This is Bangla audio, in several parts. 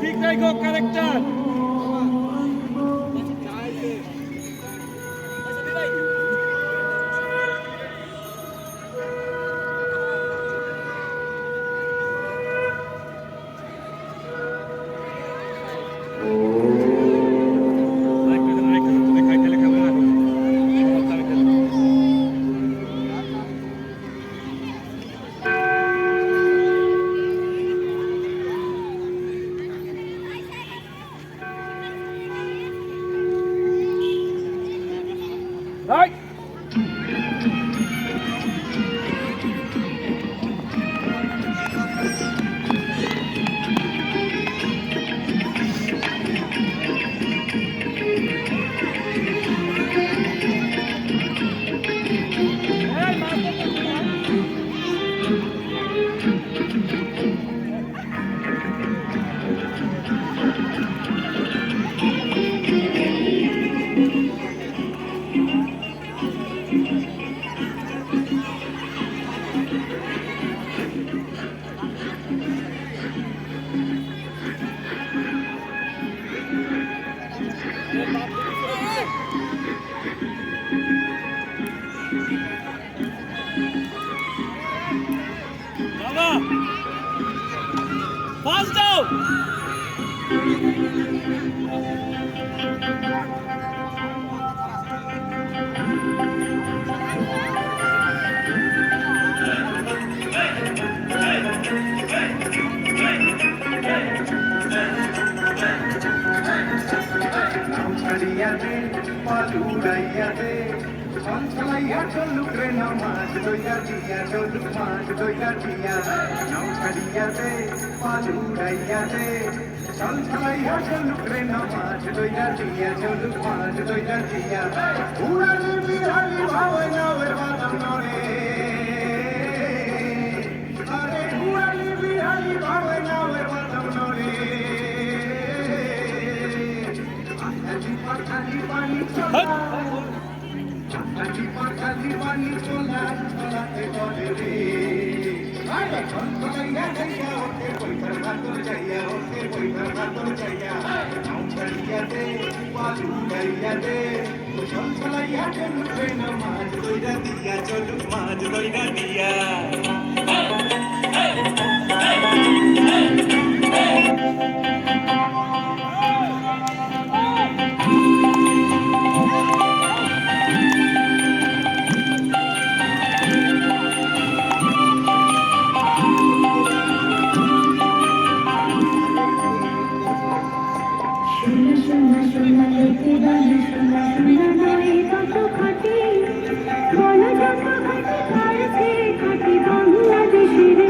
ঠিক রাখো ক্যারেক্টার right. Pass down! ছলছলাইয়া চলুক রে নামাজ দইয়া দিয়া চলুক মাছ দইয়া দিয়া নাও ছাড়িয়া দে পালুড়াইয়া দে ছলছলাইয়া চলুক রে নামাজ দইয়া দিয়া চলুক মাছ দইয়া দিয়া উড়ালি বিহালি ভাবে নাওয়ের বাদাম নরে আরে উড়ালি বিহালি ভাবে নাওয়ের বাদাম নরে আহাজি পাঠালি পানি চলা খালি পানি চলা চলাতে বলে রে ছলছলাইয়া যাইয়া ওকে পয়সার ভাতর চাইয়া ওকে পয়সার ভাতর চাইয়া নাও ছাড়িয়া দে পালুড়াইয়া দে ছলছলাইয়া চলুক রে না মাছ দইরা দিয়া চলুক মাছ দইরা দিয়া সোনা সোনা লেতে বালি সোনা সোনা নয় কত খাটি বলো যত খাটি ভারতে খাটি বাংলাদেশের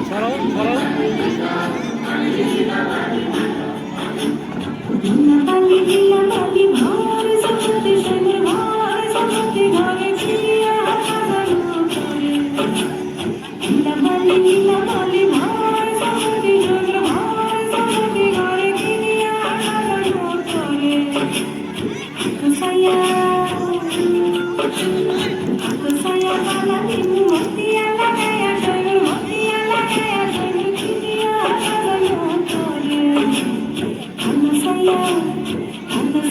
সরাও সরাও নীলাবালি নীলাবালি ভার সাথে সঙ্গে ভার সাথে ঘরে ফিরিয়া সাজানো করে নীলাবালি নীলাবালি ভার সাথে সঙ্গে ভার সাথে ঘরে ফিরিয়া সাজানো করে কুসায়া বালা দিমু মতিয়া লাগায়া সঙ্গে মতিয়া লাগায়া সঙ্গে ফিরিয়া সাজানো করে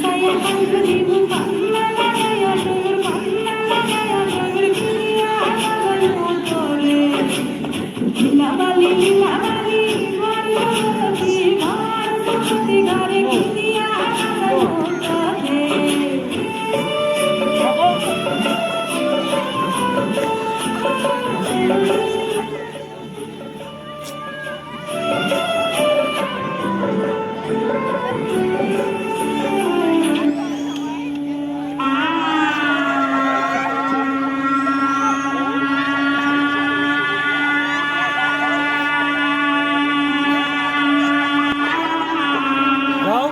saya hangga dibu panna lagaya sugar panna lagaya sugar kiriya lagaya tole nilabali bharati gare kiriya lagaya যাও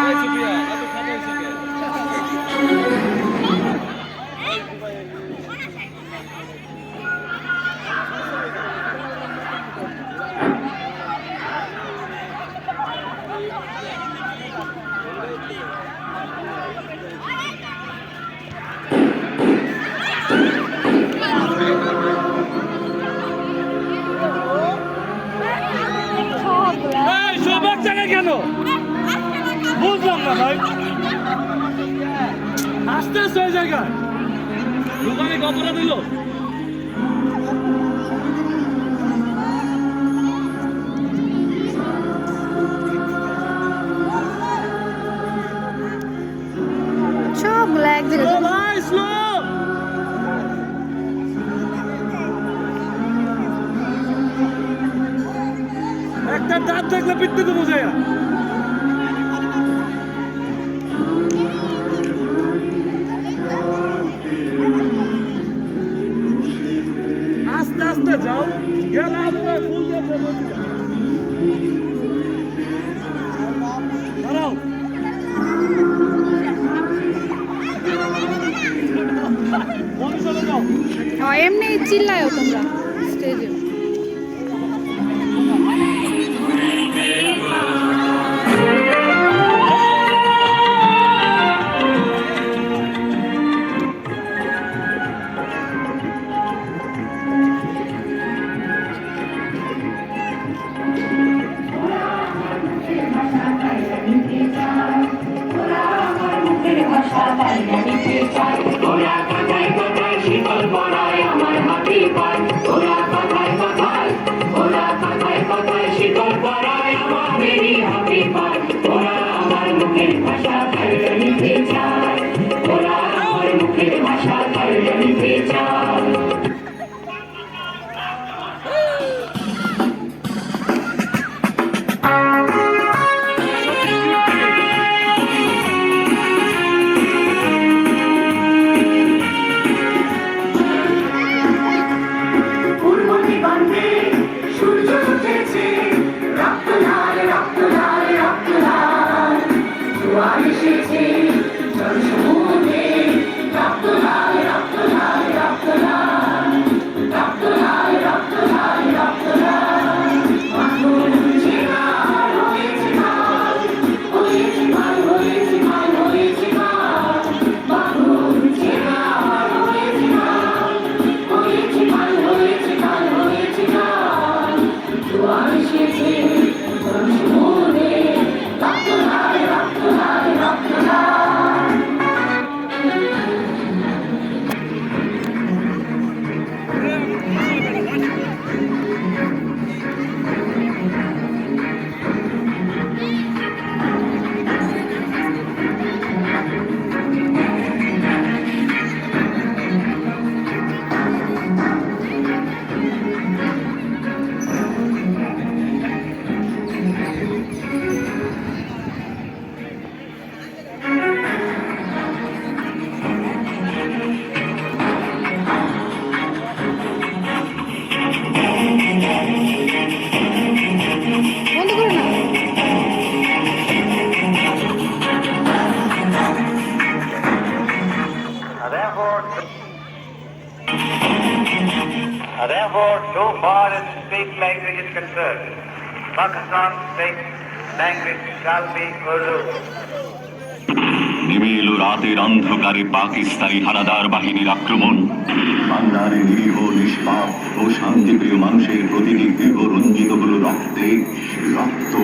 এই সুপিয়া এত খাবে সুপিয়া এই সব এক জায়গায় কেন বুঝলাম না ভাই আসতে ওই জায়গায় দোকানে কতটা দিল সবগুলো এক জায়গায় ভাই স্লো একটা দাঁত দেখলে পিটতে তো বোঝায় আস্তে আস্তে যাও গেলে আপনার ফুল দিয়ে দাঁড়াও চলে যাও এমনি চিল্লায়ও তোমরা স্টেজে এসেছে জল সমুদ্রে রক্ত লাল therefore, so far as state language is concerned, Pakistan's state language shall be Urdu. নেমে এলো রাতের অন্ধকারে পাকিস্তানি হানাদার বাহিনীর আক্রমণ। বাংলার নিরীহ নিষ্পাপ ও শান্তিপ্রিয় মানুষের প্রতিটি গৃহ রঞ্জিত হলো রক্তে, রক্ত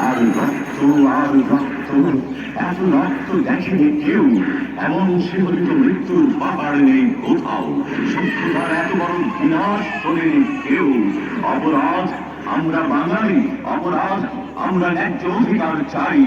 আর রক্ত আর রক্ত। এত রক্ত দেখেনি কেউ, এমন শিহরিত মৃত্যুর পাহাড় নেই কোথাও। সভ্যতার এত বড় বিনাশ শোনেনি কেউ। অপরাধ আমরা বাঙালি, অপরাধ আমরা ন্যায্য অধিকার চাই।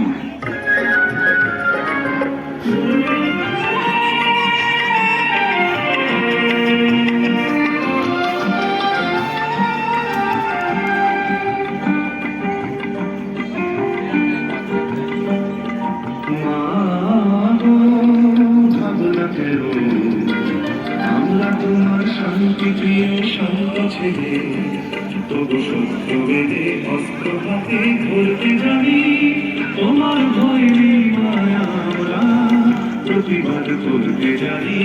আমরা তোমার শান্তি প্রিয় শান্ত ছেলে, তবু সত্য বেদে অস্ত্র হাতে ধরতে জানি। তোমার ভয় নেই মায়া, আমরা প্রতিবাদ করতে জানি।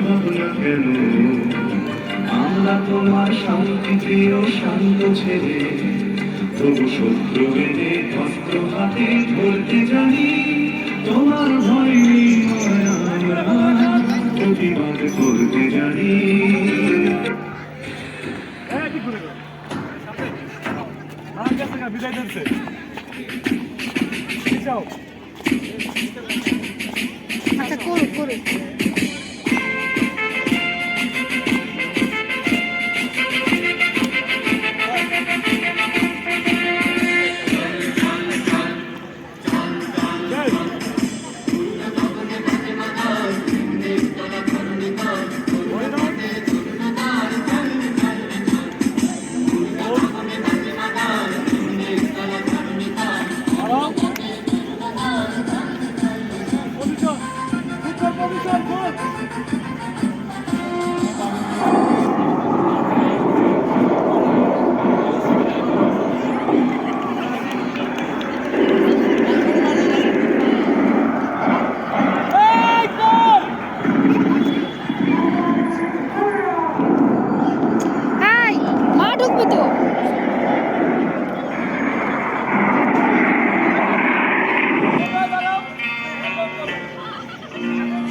ভাবনা কেন আমরা তোমার শান্তি প্রিয় শান্ত ছেলে, তবু শত্রু বেদে অস্ত্র হাতে ধরতে জানি। তোমার ভয় নেই মায়া, আমরা প্রতিবাদ করতে জানি। বিদায় দিচ্ছে আচ্ছা করুক করুক।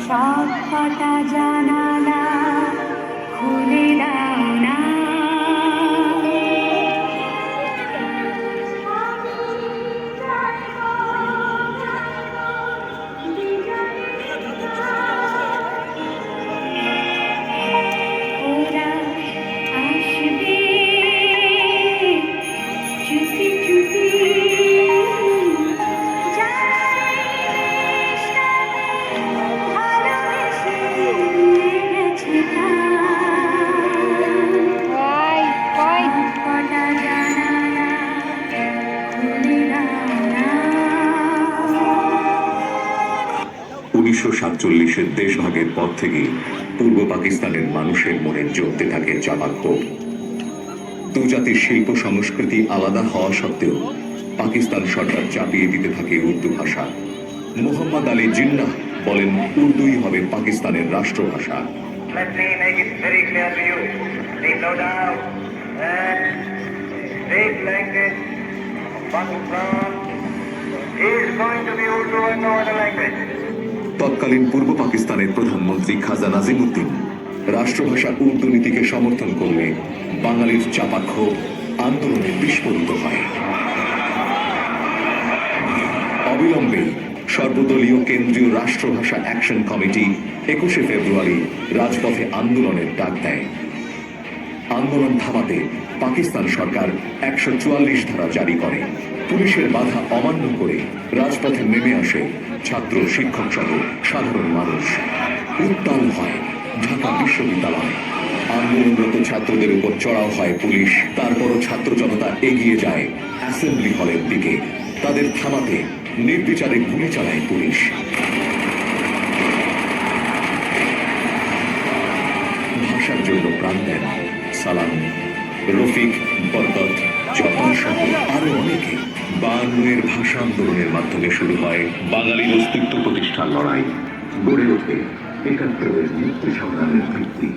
সব কটা জানালা খুলে দাও না, ওরা আসবে চুপি চুপি। উনিশশো 1947-এর দেশভাগের পর থেকে পূর্ব পাকিস্তানের মানুষের মনে জ্বলতে থাকে চাপা ক্ষোভ। দু জাতির শিল্প সংস্কৃতি আলাদা হওয়া সত্ত্বেও পাকিস্তান সরকার চাপিয়ে দিতে থাকে উর্দু ভাষা। মোহাম্মদ আলী জিন্নাহ বলেন, উর্দুই হবে পাকিস্তানের রাষ্ট্রভাষা। Let me make it very clear to you. Leave no doubt that state language of Pakistan is going to be Urdu and no other language. তৎকালীন পূর্ব পাকিস্তানের প্রধানমন্ত্রী খাজা নাজিমুদ্দিন রাষ্ট্রভাষা উর্দু নীতিকে সমর্থন করলে বাঙালির চাপা ক্ষোভ আন্দোলনে বিস্ফোরিত হয়। অবিলম্বে সর্বদলীয় কেন্দ্রীয় রাষ্ট্রভাষা অ্যাকশন কমিটি 21শে ফেব্রুয়ারি রাজপথে আন্দোলনের ডাক দেয়। আন্দোলন থামাতে পাকিস্তান সরকার 144 ধারা জারি করে। পুলিশের বাধা অমান্য করে রাজপথে নেমে আসে ছাত্র, শিক্ষক সহ সাধারণ মানুষ। উত্তাল হয় ঢাকা বিশ্ববিদ্যালয়। আন্দোলনরত ছাত্রদের উপর চড়াও হয় পুলিশ। তারপরও ছাত্র জনতা এগিয়ে যায় অ্যাসেম্বলি হলের দিকে। তাদের থামাতে নির্বিচারে গুলি চালায় পুলিশ। ভাষার জন্য প্রাণ দেন সালাম, রফিক, বরকত, জব্বার সহ আরো অনেকে। 52-এর ভাষা আন্দোলনের মাধ্যমে শুরু হয় বাঙালির অস্তিত্ব প্রতিষ্ঠার লড়াই। গড়ে ওঠে একাত্তরের মুক্তি সংগ্রামের ভিত্তি